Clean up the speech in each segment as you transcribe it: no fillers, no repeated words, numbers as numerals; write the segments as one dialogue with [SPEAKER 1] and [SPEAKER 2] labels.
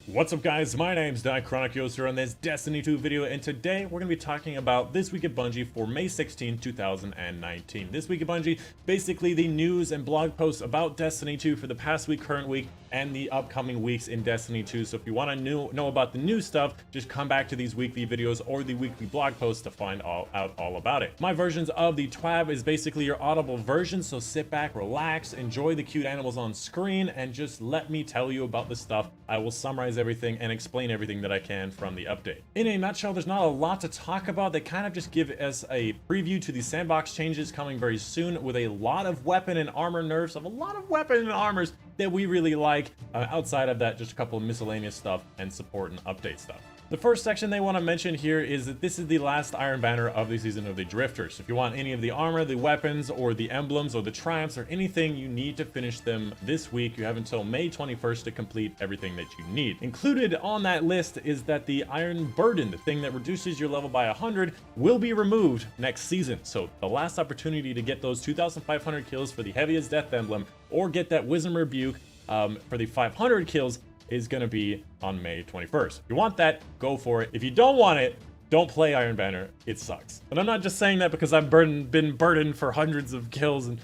[SPEAKER 1] What's up guys, my name's Dychronic here on this Destiny 2 video, and today we're going to be talking about This Week at Bungie for May 16, 2019. This Week at Bungie, basically the news and blog posts about Destiny 2 for the past week, current week, and the upcoming weeks in Destiny 2. So if you want to know about the new stuff, just come back to these weekly videos or the weekly blog posts to find out all about it. My versions of the TWAB is basically your audible version, so sit back, relax, enjoy the cute animals on screen, and just let me tell you about the stuff. I will summarize everything and explain everything that I can from the update. In a nutshell, there's not a lot to talk about. They kind of just give us a preview to the Sandbox Changes coming very soon, with a lot of weapon and armor nerfs of a lot of weapon and armors that we really like. Outside of that, just a couple of miscellaneous stuff and support and update stuff. The first section they want to mention here is that this is the last Iron Banner of the Season of the Drifters. So if you want any of the armor, the weapons, or the emblems, or the triumphs, or anything, you need to finish them this week. You have until May 21st to complete everything that you need. Included on that list is that the Iron Burden, the thing that reduces your level by 100, will be removed next season. So the last opportunity to get those 2,500 kills for the Heaviest Death Emblem, or get that Rebuke for the 500 kills, is going to be on May 21st. If you want that, go for it. If you don't want it, don't play Iron Banner. It sucks. And I'm not just saying that because I've been burdened for hundreds of kills and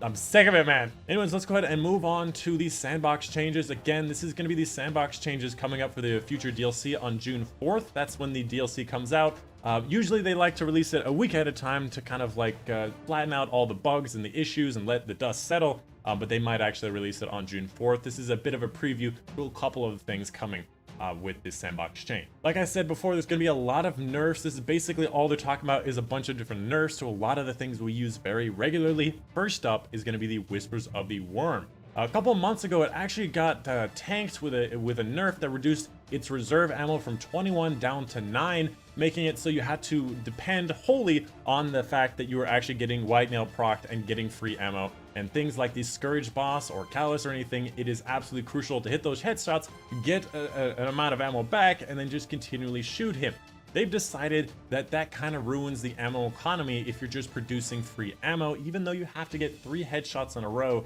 [SPEAKER 1] I'm sick of it, man. Anyways, let's go ahead and move on to the Sandbox Changes. Again, this is going to be the Sandbox Changes coming up for the future DLC on June 4th. That's when the DLC comes out. Usually they like to release it a week at a time to kind of like flatten out all the bugs and the issues and let the dust settle. But they might actually release it on June 4th. This is a bit of a preview to a couple of things coming with this Sandbox Chain. Like I said before, there's going to be a lot of nerfs. This is basically all they're talking about is a bunch of different nerfs to a lot of the things we use very regularly. First up is going to be the Whispers of the Worm. A couple of months ago, it actually got tanked with a nerf that reduced its reserve ammo from 21 down to 9, making it so you had to depend wholly on the fact that you were actually getting White Nail procced and getting free ammo. And things like the Scourge boss or Callus or anything, it is absolutely crucial to hit those headshots, get an amount of ammo back, and then just continually shoot him. They've decided that that kind of ruins the ammo economy if you're just producing free ammo, even though you have to get 3 headshots in a row.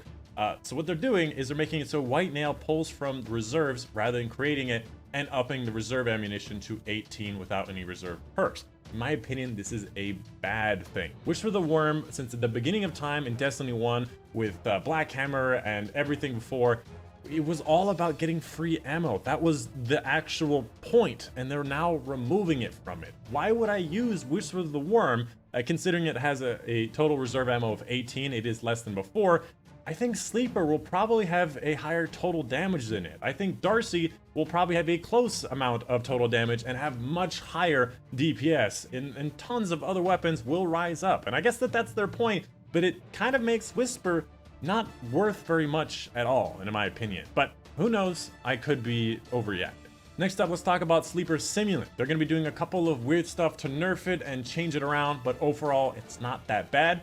[SPEAKER 1] So what they're doing is they're making it so White Nail pulls from reserves rather than creating it, and upping the reserve ammunition to 18 without any reserve perks. In my opinion, this is a bad thing. Whisper of the Worm, since at the beginning of time in Destiny 1 with Black Hammer and everything before, it was all about getting free ammo. That was the actual point, and they're now removing it from it. Why would I use Whisper of the Worm, considering it has a total reserve ammo of 18, it is less than before? I think Sleeper will probably have a higher total damage than it. I think Darcy will probably have a close amount of total damage and have much higher DPS, and tons of other weapons will rise up. And I guess that's their point, but it kind of makes Whisper not worth very much at all, in my opinion. But who knows, I could be overreacting. Next up, let's talk about Sleeper Simulant. They're going to be doing a couple of weird stuff to nerf it and change it around, but overall, it's not that bad.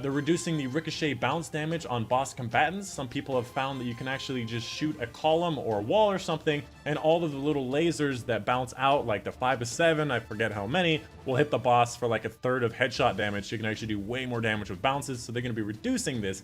[SPEAKER 1] They're reducing the ricochet bounce damage on boss combatants. Some people have found that you can actually just shoot a column or a wall or something, and all of the little lasers that bounce out, like the 5 to 7, I forget how many, will hit the boss for like a third of headshot damage. You can actually do way more damage with bounces, so they're going to be reducing this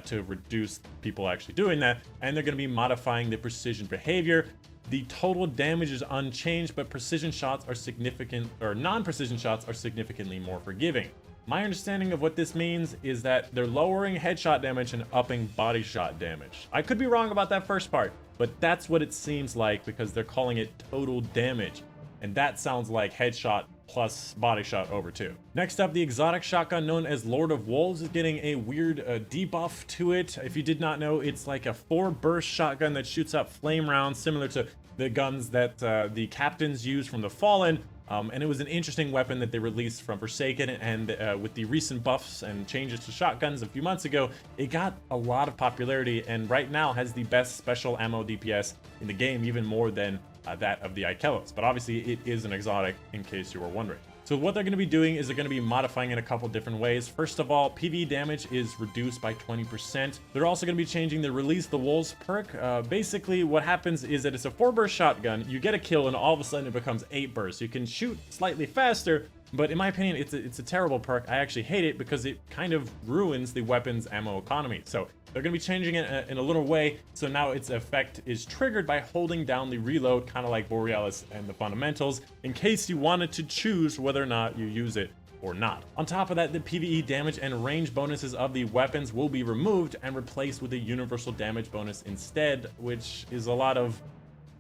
[SPEAKER 1] to reduce people actually doing that, and they're going to be modifying the precision behavior. The total damage is unchanged, but precision shots are significant, or non-precision shots are significantly more forgiving. My understanding of what this means is that they're lowering headshot damage and upping body shot damage. I could be wrong about that first part, but that's what it seems like because they're calling it total damage. And that sounds like headshot plus body shot over 2. Next up, the exotic shotgun known as Lord of Wolves is getting a weird debuff to it. If you did not know, it's like a 4-burst shotgun that shoots out flame rounds similar to the guns that the captains use from the Fallen. And it was an interesting weapon that they released from Forsaken, and with the recent buffs and changes to shotguns a few months ago, it got a lot of popularity and right now has the best special ammo DPS in the game, even more than that of the Ikelos. But obviously it is an exotic, in case you were wondering. So what they're going to be doing is they're going to be modifying it a couple different ways. First of all, PV damage is reduced by 20%. They're also going to be changing the Release the Wolves perk. Basically, what happens is that it's a 4-burst shotgun. You get a kill, and all of a sudden it becomes 8 bursts. You can shoot slightly faster, but in my opinion, it's a terrible perk. I actually hate it because it kind of ruins the weapon's ammo economy. So They're going to be changing it in a little way, so now its effect is triggered by holding down the reload, kind of like Borealis and the fundamentals, in case you wanted to choose whether or not you use it or not. On top of that, the PvE damage and range bonuses of the weapons will be removed and replaced with a universal damage bonus instead, which is a lot of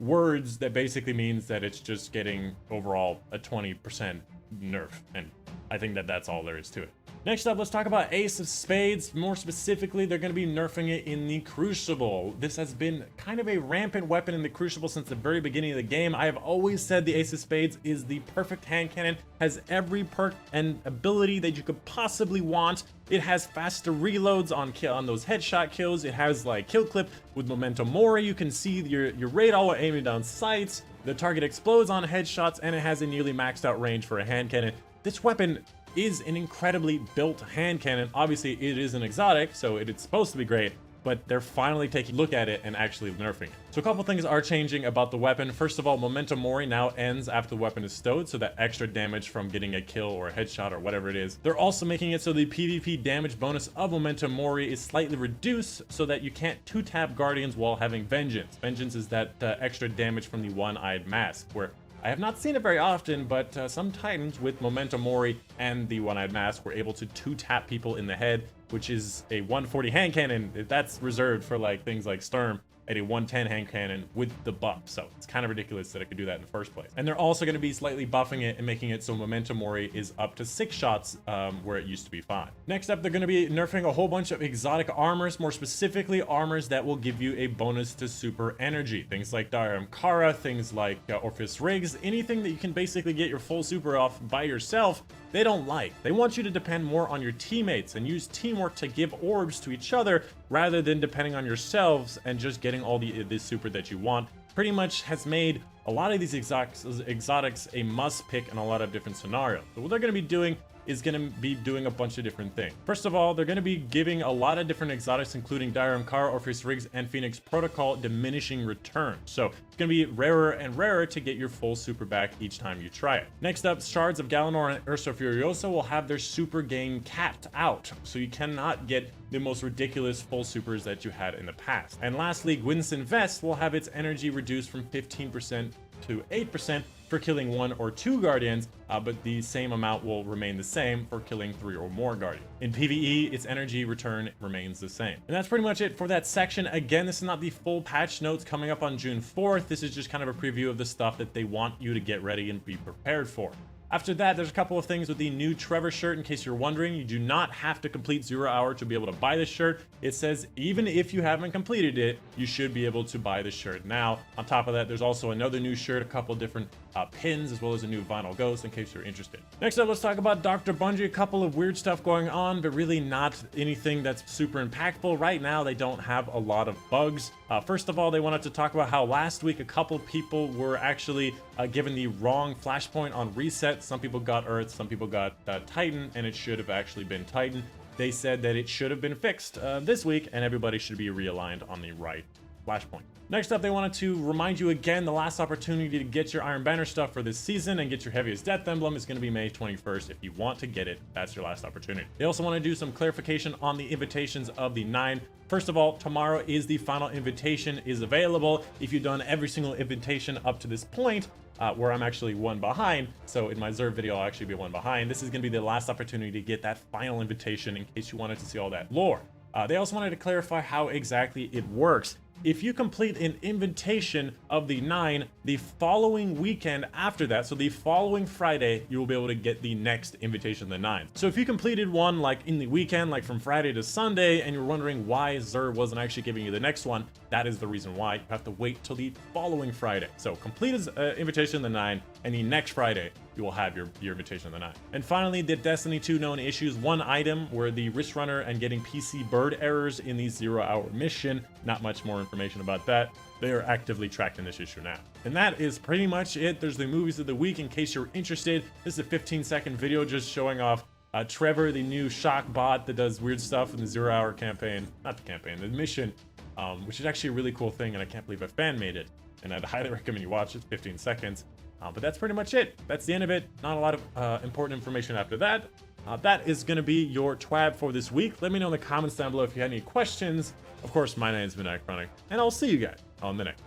[SPEAKER 1] words that basically means that it's just getting overall a 20% nerf, and I think that that's all there is to it. Next up, let's talk about Ace of Spades. More specifically, they're going to be nerfing it in the Crucible. This has been kind of a rampant weapon in the Crucible since the very beginning of the game. I have always said the Ace of Spades is the perfect hand cannon, has every perk and ability that you could possibly want. It has faster reloads on those headshot kills. It has like kill clip with Memento Mori. You can see your radar while aiming down sights. The target explodes on headshots, and it has a nearly maxed out range for a hand cannon. This weapon is an incredibly built hand cannon. Obviously, it is an exotic, so it's supposed to be great, but they're finally taking a look at it and actually nerfing it. So a couple things are changing about the weapon. First of all, Memento Mori now ends after the weapon is stowed, so that extra damage from getting a kill or a headshot or whatever it is. They're also making it so the PvP damage bonus of Memento Mori is slightly reduced so that you can't 2-tap Guardians while having Vengeance. Vengeance is that extra damage from the one-eyed mask, where I have not seen it very often, but some Titans with Memento Mori and the one-eyed mask were able to 2-tap people in the head, which is a 140 hand cannon. That's reserved for like things like Sturm at a 110 hand cannon with the buff. So it's kind of ridiculous that it could do that in the first place. And they're also going to be slightly buffing it and making it so Memento Mori is up to 6 shots where it used to be 5. Next up, they're going to be nerfing a whole bunch of exotic armors, more specifically armors that will give you a bonus to super energy. Things like Diram Kara, things like Orpheus Rigs, anything that you can basically get your full super off by yourself, they don't like. They want you to depend more on your teammates and use teamwork to give orbs to each other rather than depending on yourselves and just getting all the super that you want. Pretty much has made a lot of these exotics a must pick in a lot of different scenarios. So what they're going to be doing is going to be doing a bunch of different things. First of all, they're going to be giving a lot of different exotics, including Diram Kara, Orpheus Rigs, and Phoenix Protocol diminishing return. So it's going to be rarer and rarer to get your full super back each time you try it. Next up, Shards of Galanor and Ursa Furiosa will have their super gain capped out, so you cannot get the most ridiculous full supers that you had in the past. And lastly, Gwynson Vest will have its energy reduced from 15% to 8% for killing 1 or 2 Guardians, but the same amount will remain the same for killing 3 or more Guardians. In PvE, its energy return remains the same. And that's pretty much it for that section. Again, this is not the full patch notes coming up on June 4th. This is just kind of a preview of the stuff that they want you to get ready and be prepared for. After that, there's a couple of things with the new Trevor shirt. In case you're wondering, you do not have to complete 0 hour to be able to buy this shirt. It says even if you haven't completed it, you should be able to buy the shirt now. On top of that, there's also another new shirt, a couple different pins, as well as a new vinyl ghost in case you're interested. Next up, let's talk about Dr. Bungie. A couple of weird stuff going on, but really not anything that's super impactful. Right now, they don't have a lot of bugs. First of all, they wanted to talk about how last week a couple people were actually given the wrong flashpoint on reset. Some people got Earth, some people got Titan, and it should have actually been Titan. They said that it should have been fixed this week, and everybody should be realigned on the right flashpoint. Next up, they wanted to remind you again, the last opportunity to get your Iron Banner stuff for this season and get your Heaviest Death Emblem is going to be May 21st. If you want to get it, that's your last opportunity. They also want to do some clarification on the invitations of the 9. First of all, tomorrow is the final invitation is available. If you've done every single invitation up to this point, where I'm actually 1 behind, so in my Zerv video, I'll actually be 1 behind. This is going to be the last opportunity to get that final invitation in case you wanted to see all that lore. They also wanted to clarify how exactly it works. If you complete an invitation of the 9, the following weekend after that, so the following Friday, you will be able to get the next invitation of the 9. So if you completed one like in the weekend, like from Friday to Sunday, and you're wondering why Zer wasn't actually giving you the next one, that is the reason why. You have to wait till the following Friday. So complete his invitation of the 9, and the next Friday, you will have your invitation of the 9. And finally, the Destiny 2 known issues. One item were the wrist runner and getting PC bird errors in the 0 hour mission. Not much more information about that. They are actively tracking this issue now. And that is pretty much it. There's the movies of the week in case you're interested. This is a 15-second video just showing off Trevor, the new shock bot that does weird stuff in the 0 hour campaign. Not the campaign, the mission, which is actually a really cool thing, and I can't believe a fan made it. And I'd highly recommend you watch it. 15 seconds. But that's pretty much it. That's the end of it. Not a lot of important information after that. That is going to be your TWAB for this week. Let me know in the comments down below if you had any questions. Of course, my name has been Dychronic, and I'll see you guys on the next.